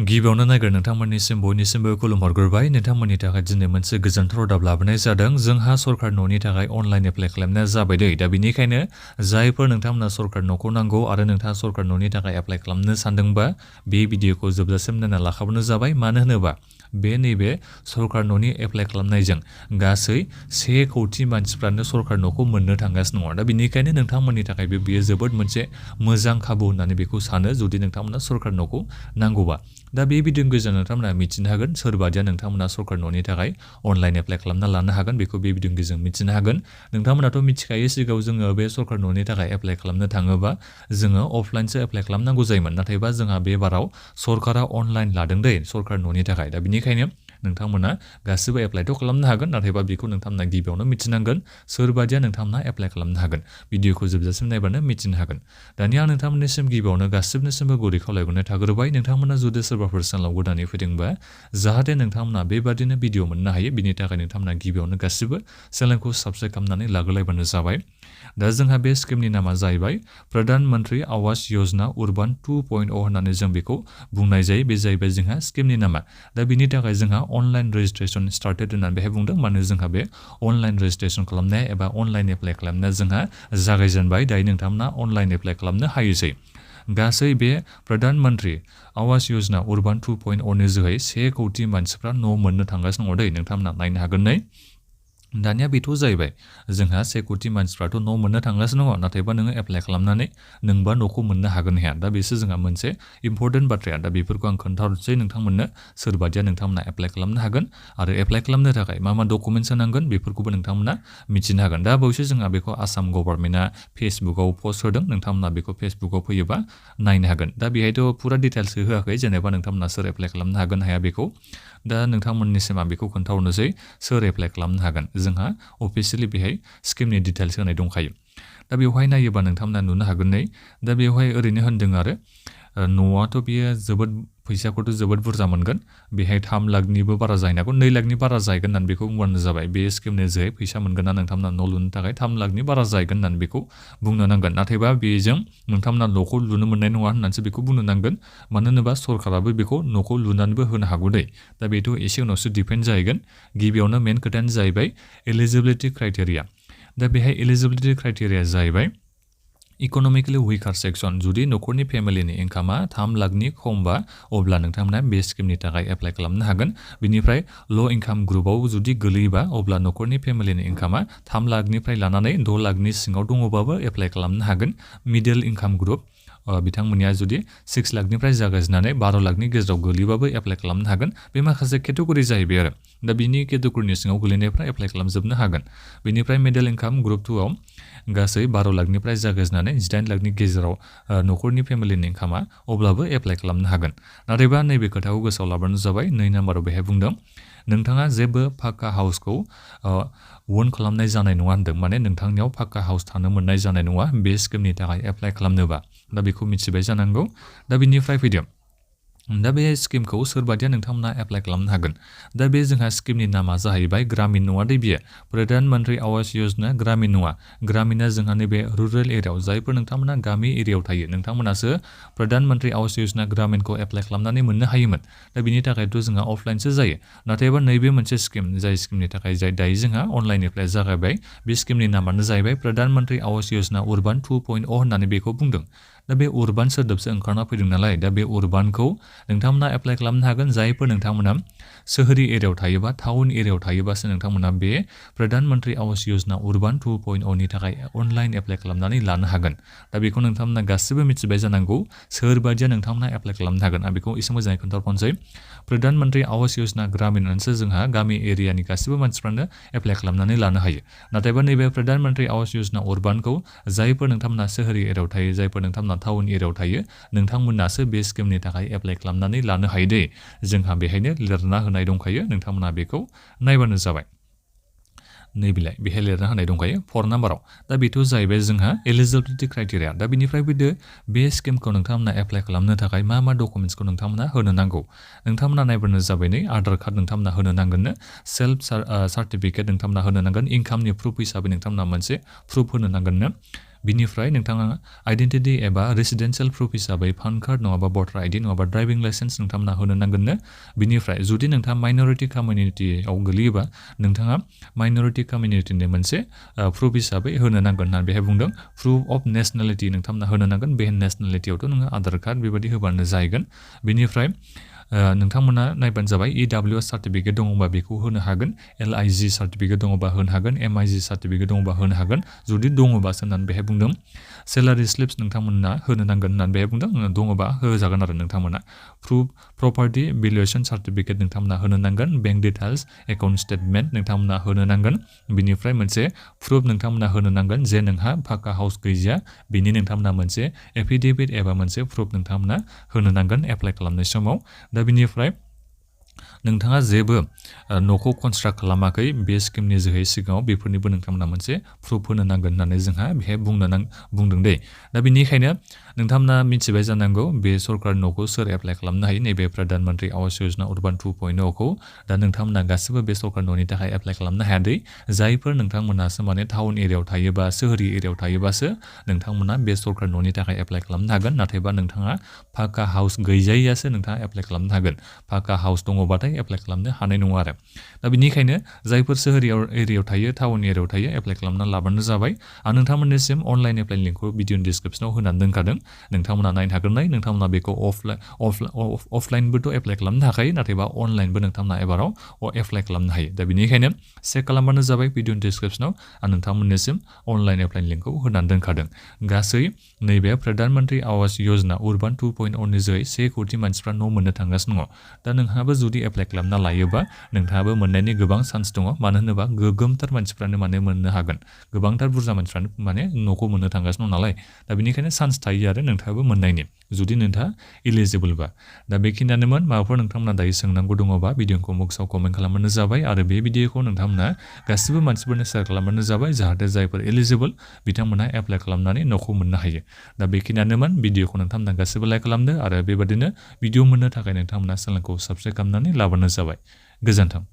गिबियावनो नायगोन नोंथांमोननिसिम बयनिसिमबो खुलुमहरग्रोबाय नोंथांमोननि थाखाय दिनै मोनसे गोजोनथाव रादाब लाबोनाय जादों जोंहा सरकार न'नि थाखाय अनलाइन एप्लाइ खालामनाया जाबाय दै दा बेनिखायनो जायफोर नोंथांमोना सरकार न'खौ नांगौ आरो नोंथाङा सरकार न'नि थाखाय एप्लाइ खालामनो सानदोंबा बे भिडिअखौ जोबजासिम नायना लाखाबानो जाबाय मानो होनोबा बे नैबे सरकार न'नि एप्लाइ खालामनायजों गासै 1 कौटि मानसिफ्रानो सरकार न'खौ मोननो थांगासिनो दङ दा बेनिखायनो नोंथांमोननि थाखाय बेयो जोबोद मोनसे मोजां खाबु होननानै बेखौ सानो जुदि नोंथांमोना सरकार न'खौ नांगौबा दा बे भिडिअनि गेजेरजों नोंथांमोना मिथिनो हागोन सोरबादिया नोंथांमोना सरकार न'नि थाखाय अनलाइन एप्लाइ खालामना लानो हागोन बेखौ बे भिडिअनि गेजेरजों मिथिनो हागोन नोंथांमोनाथ' मिथिखायो सिगाङाव जोङो बे सरकार न'नि थाखाय एप्लाइ खालामनो थाङोबा जोङो अफलाइनसो एप्लाइ खालामनांगौ जायोमोन नाथायबा जोंहा बे बाराव सरकारा अनलाइन लादों दै सरकार न'नि थाखाय दा बेनिखायनो नोंथांमोना गासिबो एप्लाइथ' खालामनो हागोन नाथायबा बेखौ नोंथांमोना गिबियावनो मिथिनांगोन सोरबादिया नोंथांमोना एप्लाइ खालामनो हागोन भिडिअखौ जोबजासिम नायबानो मिथिनो हागोन दानिया आं नोंथांमोननिसिम गिबियावनो गासिबनिसिमबो गुरै खावलायहरनाय थाग्रोबाय नोंथांमोना जुदि सोरबाफोर चेनेलाव गोदानै फैदोंबा जाहाथे नोंथांमोना बेबादिनो भिडिअ मोननो हायो बिनि थाखाय नोंथांमोना गिबियावनो गासिबो चेनेलखौ साबस्क्राइब खालामनानै लाग्रोलायबानो जाबाय दा जोंहा बे स्किमनि नामा जाहैबाय प्रधान मन्त्रि आवास योजना उर्बान 2.0 होननानै जों बेखौ बुंनाय जायो बे जाहैबाय जोंहा स्किमनि नामा दा बिनि थाखाय जोंहा अनलाइन रेजिस्ट्रेसन स्टार्टेड होननानै बेहाय बुंदों मानो जोंहा बे अनलाइन रेजिस्ट्रेसन खालामनाया एबा अनलाइन एप्लाइ खालामनाया जोंहा जागायजेनबाय दायो नोंथांमोना अनलाइन एप्लाइ खालामनो हायोसै गासै बे प्रधान मन्त्रि आवास योजना उर्बान 2.0 नि जोहै 1 कौटि मानसिफ्रा न' मोननो थांगासिनो दङ दै नोंथांमोना नायनो हागोन नै दानिया बेथ' जाहैबाय जोंहा 1 कौटि मानसिफ्राथ' न' मोननो थांगासिनो दङ नाथायबा नोङो एप्लाइ खालामनानै नोंबा न'खौ मोननो हागोन हाया दा बेसो जोंहा मोनसे इम्पर्टेन्ट बाथ्राया दा बेफोरखौ आं खोन्थाहरसै नोंथांमोननो सोरबादिया नोंथांमोना एप्लाइ खालामनो हागोन आरो एप्लाइ खालामनो थाखाय मा डकुमेन्ट्स होनांगोन बेफोरखौबो नोंथांमोना मिथिनो हागोन दा बावैसो जोंहा बेखौ आसाम गभर्नमेन्टआ फेसबुकाव पस्ट होदों नोंथांमोना बेखौ फेसबुकाव फैयोबा नायनो हागोन दा बेहायथ' फुरा डिटेल्स होआखै जेनेबा नोंथांमोना सोर एप्लाइ खालामनो हागोन हाया बेखौ दा नोंथांमोननिसिम आं बेखौ खोन्थाहरनोसै सोर एप्लाइ खालामनो हागोन जोंहा अफिसियेलि बेहाय स्किमनि डिटेल्स होनाय दंखायो दा बेवहाय नायोबा नोंथांमोना नुनो हागोन नै दा बेवहाय ओरैनो होन्दों आरो न'आथ' बियो जोबोद फैसाखौथ' जोबोद बुरजा मोनगोन बेहाय 3 लाखनिबो बारा जाहैनो हागौ 2 लाखनि बारा जाहैगोन होननानै बेखौ बुंबानो जाबाय बे स्किमनि जोहै फैसा मोनगोन ना नोंथांमोना न' लुनो थाखाय 3 लाखनि बारा जाहैगोन होननानै बेखौ बुंनो नांगोन नाथायबा बेजों नोंथांमोना न'खौ लुनो मोननाय नङा होननानैसो बेखौ बुंनो नांगोन मानो होनोबा सरकाराबो बेखौ न'खौ लुनानैबो होनो हागौ दै दा बेथ' एसे उनावसो डिपेन्ड जाहैगोन गिबियावनो मेन खोथायानो जाहैबाय एलिजिबिलिटि क्राइटेरिया दा बेहाय एलिजिबिलिटि क्राइटेरिया जाहैबाय इक'नमिकेलि उइकार सेक्सन जुदि न'खरनि फेमिलिनि इनकामा 3 लाखनि खमबा अब्ला नोंथांमोना बे स्किमनि थाखाय एप्लाइ खालामनो हागोन बिनिफ्राय ल' इनकाम ग्रुपआव जुदि गोलैयोबा अब्ला न'खरनि फेमिलिनि इनकामा 3 लाखनिफ्राय लानानै 6 लाखनि सिङाव दङबाबो एप्लाइ खालामनो हागोन मिडल इनकाम ग्रुप बिथांमोननिया जुदि 6 लाखनिफ्राय जागायजेननानै 12 लाखनि गेजेराव गोलैबाबो एप्लाइ खालामनो हागोन बे माखासे केटेगरि जाहैबाय आरो दा बिनि केटेगरिनि सिङाव गोलैनायफ्रा एप्लाइ खालामजोबनो हागोन बेनिफ्राय मिडल इनकाम ग्रुप 2 आव गासै 12 लाखनिफ्राय जागायजेननानै 18 लाखनि गेजेराव न'खरनि फेमिलिनि इनकामा अब्लाबो एप्लाइ खालामनो हागोन नाथायबा नैबे खोथाखौ गोसोआव लाबानो जाबाय 2 नाम्बाराव बेहाय बुंदों नोंथाङा जेबो पाक्का हाउसखौ ओन खालामनाय जानाय नङा होनदों माने नोंथांनियाव पाक्का हाउस थानो मोननाय जानाय नङा बे स्किमनि थाखाय एप्लाइ खालामनोबा दा बेखौ मिथिबाय जानांगौ दा बिनिफ्राय फैदों दा बे स्किमखौ सोरबादिया नोंथांमोना एप्लाइ खालामनो हागोन दा बे जोंहा स्किमनि नामा जाहैबाय ग्रामिन नङा दे बियो प्रधान मन्त्रि आवास योजना ग्रामिन नङा ग्रामिना जोंहा नैबे रुरेल एरियायाव जायफोर नोंथांमोना गामि एरियायाव थायो नोंथांमोनासो प्रधान मन्त्रि आवास योजना ग्रामिनखौ एप्लाइ खालामनानै मोननो हायोमोन दा बिनि थाखायथ' जोंहा अफलाइनसो जायो नाथायबा नैबे मोनसे स्किम जाय स्किमनि थाखाय जाय दायो जोंहा अनलाइननिफ्राय जागायबाय बे स्किमनि नामानो जाहैबाय प्रधान मन्त्रि आवास योजना उर्बान 2.0 होननानै बेखौ बुंदों दा बे उर्बान सोदोबसो ओंखारना फैदों नालाय दा बे उर्बानखौ नोंथांमोना एप्लाइ खालामनो हागोन जायफोर नोंथांमोना सोहोरि एरियायाव थायोबा टाउन एरियायाव थायोबासो नोंथांमोना बे प्रधान मन्त्रि आवास योजना उर्बान 2.0 नि थाखाय अनलाइन एप्लाइ खालामनानै लानो हागोन दा बेखौ नोंथांमोना गासिबो मिथिबाय जानांगौ सोरबादिया नोंथांमोना एप्लाइ खालामनो हागोन आं बेखौ एसे मोजाङै खोन्थाहरनोसै प्रधान मन्त्रि आवास योजना ग्रामिनसो जोंहा गामि एरियानि गासिबो मानसिफ्रानो एप्लाइ खालामनानै लानो हायो नाथायबा नैबे प्रधान मन्त्रि आवास योजना उर्बानखौ जायफोर नोंथांमोना सोहोरि एरियायाव थायो जायफोर नोंथांमोना टाउन एरियायाव थायो नोंथांमोनासो बे स्किमनि थाखाय एप्लाइ खालामनानै लानो हायो दे जोंहा बेहायनो लिरना होनाय दंखायो नोंथांमोना बेखौ नायबानो जाबाय नैबिलाय बेहाय लिरना होनाय दंखायो 4 नाम्बाराव दा बेथ' जाहैबाय जोंहा एलिजिबिलिटि क्राइटेरिया दा बेनिफ्राय फैदो बे स्किमखौ नोंथांमोना एप्लाइ खालामनो थाखाय मा डकुमेन्ट्सखौ नोंथांमोना होनो नांगौ नोंथांमोना नायबानो जाबाय नै आधार कार्ड नोंथांमोना होनो नांगोननो सेल्फ सार्टिफिकेट नोंथांमोना होनो नांगोन इनकामनि प्रुफ हिसाबै नोंथांमोना मोनसे प्रुफ होनो नांगोननो बिनिफ्राय नोंथाङा आइडेन्टिटि एबा रेसिडेन्सियेल प्रुफ हिसाबै पान कार्ड नङाबा भटार आइडि नङाबा ड्राइभिं लाइसेन्स नोंथांमोना होनो नांगोननो। बिनिफ्राय जुदि नोंथाङा माइन'रिटि कमिउनिटियाव गोलैयोबा नोंथाङा माइन'रिटि कमिउनिटिनि मोनसे प्रुफ हिसाबै होनो नांगोन होननानै बेहाय बुंदों। प्रुफ अफ नेसनेलिटि नोंथांमोना होनो नांगोन। बे नेसनेलिटियावथ' नोङो आधार कार्ड बेबायदि होबानो जाहैगोन। बिनिफ्राय नोंथांमोना नायबानो जाबाय EWS सार्टिफिकेट दङबा बेखौ होनो हागोन। LIG सार्टिफिकेट दङबा होनो हागोन। MIG सार्टिफिकेट दङबा होनो हागोन। जुदि दङबासो होननानै बेहाय बुंदों। सेलारि स्लिप्स नोंथांमोना होनो नांगोन होननानै बेहाय बुंदों। दङबा होजागोन आरो नोंथांमोना। प्रुफ प्रपार्टि भेलुएसन सार्टिफिकेट नोंथांमोना होनो नांगोन। बेंक डिटेल्स एकाउन्ट स्टेटमेन्ट नोंथांमोना होनो नांगोन। बिनिफ्राय मोनसे प्रुफ नोंथांमोना होनो नांगोन जे नोंहा पाका हाउस गैजाया। बिनि नोंथांमोना मोनसे एफिडेभिट एबा मोनसे प्रुफ नोंथांमोना होनो नांगोन एप्लाइ खालामनाय समाव। दा बिनिफ्राय नोंथाङा जेबो न'खौ कनस्ट्राक्ट खालामाखै बे स्किमनि जोहै सिगाङाव बेफोरनिबो नोंथांमोना मोनसे प्रुफ होनो नांगोन होननानै जोंहा बेहाय बुंदों दे। दा बिनिखायनो नोंथांमोना मिथिबाय जानांगौ बे सरकार न'खौ सोर एप्लाइ खालामनो हायो। नैबे प्रधान मन्त्रि आवास योजना उर्बान 2.0खौ दा नोंथांमोना गासिबो बे सरकार न'नि थाखाय एप्लाइ खालामनो हायादै। जायफोर नोंथांमोनासो माने टाउन एरियायाव थायोबा सोहोरि एरियायाव थायोबासो नोंथांमोना बे सरकार न'नि थाखाय एप्लाइ खालामनो हागोन। नाथायबा नोंथाङा पाका हाउस गैजायैयासो नोंथाङा एप्लाइ खालामनो हागोन। पाका हाउस दङबाथाय एप्लाइ खालामनो हानाय नङा आरो। दा बिनिखायनो जायफोर सोहोर एरियायाव थायो टाउन एरियायाव थायो एप्लाइ खालामना लाबानो जाबाय। आं नोंथांमोननिसिम अनलाइन एप्लाइ लिंकखौ भिडिअनि डिसक्रिपसनाव होनानै दोनखादों। नोंथांमोना नायनो हागोन। नोंथांमोना बेखौ अफलाइनबोथ' एप्लाइ खालामनो हाखायो। नाथायबा अनलाइनबो नोंथांमोना एबाराव एप्लाइ खालामनो हायो। दा बिनिखायनो चेक खालामबानो जाबाय भिडिअनि डिसक्रिपसनाव। आं नोंथांमोननिसिम अनलाइन एप्लाइ लिंकखौ होनानै दोनखादों। गासै नैबे प्रधान मन्त्रि आवास योजना उर्बान 2.0नि जोहै 1 कोटि मानसिफ्रा न' मोननो थांगासिनो दङ। दा नोंहाबो जुदि एप्लाइ खालामना लायोबा नोंथाङाबो मोननायनि गोबां चान्स दङ। मानो होनोबा गोगोमथार मानसिफ्रानो माने मोननो हागोन। गोबांथार बुरजा मानसिफ्रानो माने न'खौ मोननो थांगासिनो दं नालाय। दा बेनिखायनो चान्स थायो आरो नोंथाङाबो मोननायनि जुदि नोंथाङा इलिजिबोलबा। दा बेखिनियानोमोन। माबाफोर नोंथांमोना दायो सोंनांगौ दङबा भिडिअखौ बक्सआव कमेन्ट खालामबानो जाबाय। आरो बे भिडिअखौ नोंथांमोना गासिबो मानसिफोरनो शेयार खालामबानो जाबाय। जाहाथे जायफोर इलिजिबोल बिथांमोना एप्लाइ खालामनानै न'खौ मोननो हायो। दा बेखिनियानोमोन। भिडिअखौ नोंथांमोना गासिबो लाइक खालामदो आरो बेबादिनो भिडिअ मोननो थाखाय नोंथांमोना चेनेलखौ साबस्क्राइब खालामनानै लाबानो जाबाय। गोजोन्थों।